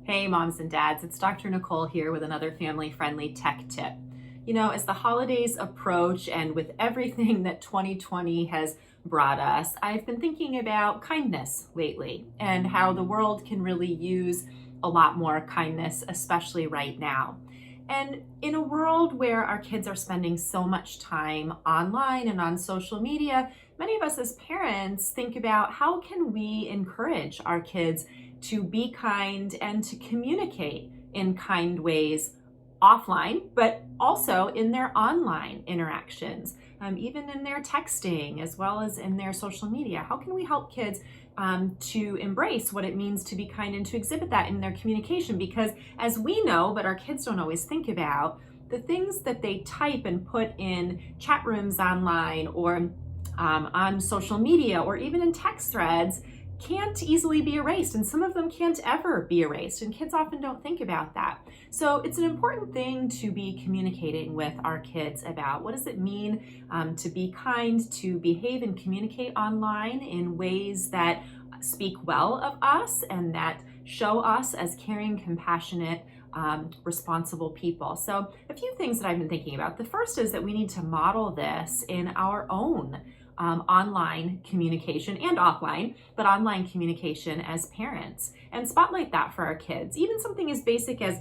Hey moms and dads, it's Dr. Nicole here with another family-friendly tech tip. As the holidays approach and with everything that 2020 has brought us, I've been thinking about kindness lately and how the world can really use a lot more kindness, especially right now. And in a world where our kids are spending so much time online and on social media, many of us as parents think about how can we encourage our kids to be kind and to communicate in kind ways offline, but also in their online interactions, even in their texting as well as in their social media. How can we help kids to embrace what it means to be kind and to exhibit that in their communication? Because as we know, but our kids don't always think about, the things that they type and put in chat rooms online or on social media or even in text threads can't easily be erased, and some of them can't ever be erased, and kids often don't think about that. So it's an important thing to be communicating with our kids about what does it mean to be kind, to behave and communicate online in ways that speak well of us and that show us as caring, compassionate, responsible people. So a few things that I've been thinking about. The first is that we need to model this in our own online communication and offline, but online communication as parents, and spotlight that for our kids. Even something as basic as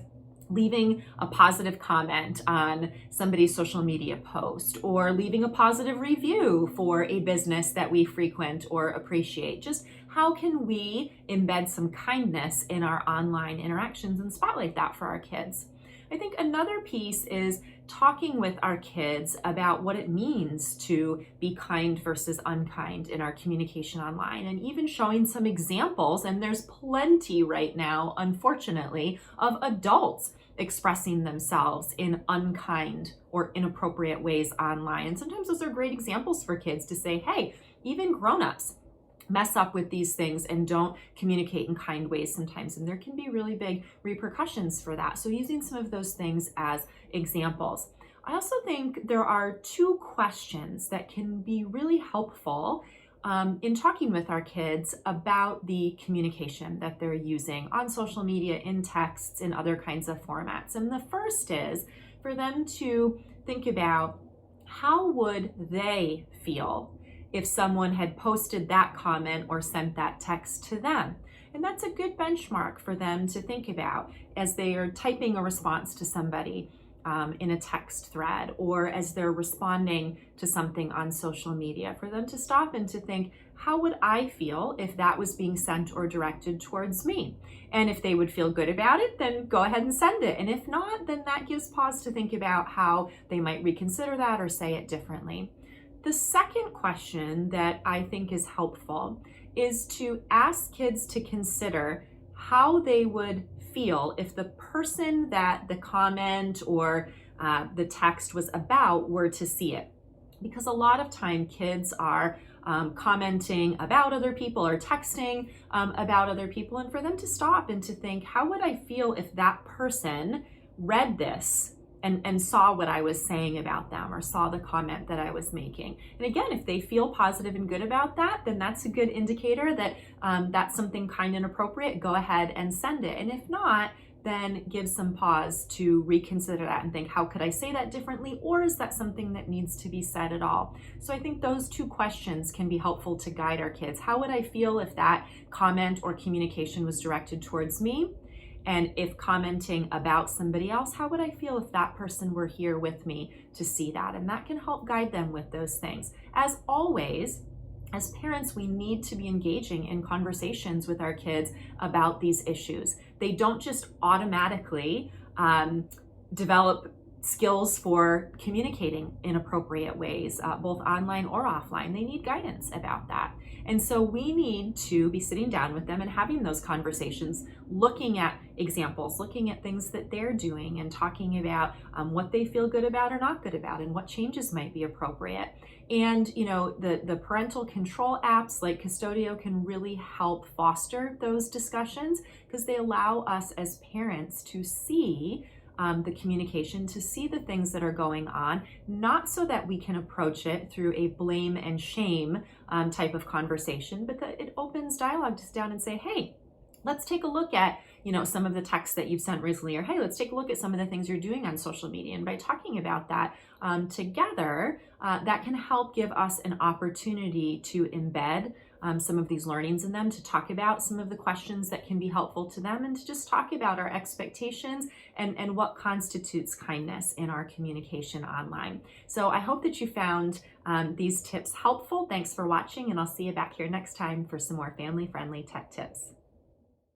leaving a positive comment on somebody's social media post or leaving a positive review for a business that we frequent or appreciate. Just how can we embed some kindness in our online interactions and spotlight that for our kids? I think another piece is talking with our kids about what it means to be kind versus unkind in our communication online, and even showing some examples, and there's plenty right now, unfortunately, of adults expressing themselves in unkind or inappropriate ways online. And sometimes those are great examples for kids to say, hey, even grown-ups mess up with these things and don't communicate in kind ways sometimes, and there can be really big repercussions for that. So using some of those things as examples. I also think there are two questions that can be really helpful in talking with our kids about the communication that they're using on social media, in texts, in other kinds of formats. And the first is for them to think about how would they feel if someone had posted that comment or sent that text to them. And that's a good benchmark for them to think about as they are typing a response to somebody in a text thread, or as they're responding to something on social media, for them to stop and to think, how would I feel if that was being sent or directed towards me? And if they would feel good about it, then go ahead and send it. And if not, then that gives pause to think about how they might reconsider that or say it differently. The second question that I think is helpful is to ask kids to consider how they would feel if the person that the comment or the text was about were to see it. Because a lot of time kids are commenting about other people or texting about other people, and for them to stop and to think, how would I feel if that person read this and saw what I was saying about them or saw the comment that I was making? And again, if they feel positive and good about that, then that's a good indicator that that's something kind and appropriate. Go ahead and send it. And if not, then give some pause to reconsider that and think, how could I say that differently? Or is that something that needs to be said at all? So I think those two questions can be helpful to guide our kids. How would I feel if that comment or communication was directed towards me? And if commenting about somebody else, how would I feel if that person were here with me to see that? And that can help guide them with those things. As always, as parents, we need to be engaging in conversations with our kids about these issues. They don't just automatically develop skills for communicating in appropriate ways, both online or offline. They need guidance about that. And so we need to be sitting down with them and having those conversations, looking at examples, looking at things that they're doing and talking about what they feel good about or not good about and what changes might be appropriate. And the parental control apps like Custodio can really help foster those discussions because they allow us as parents to see the communication, to see the things that are going on, not so that we can approach it through a blame and shame type of conversation, but that it opens dialogue to sit down and say, hey, let's take a look at, some of the texts that you've sent recently, or hey, let's take a look at some of the things you're doing on social media. And by talking about that together, that can help give us an opportunity to embed some of these learnings in them, to talk about some of the questions that can be helpful to them, and to just talk about our expectations and what constitutes kindness in our communication online. So I hope that you found these tips helpful. Thanks for watching, and I'll see you back here next time for some more family-friendly tech tips.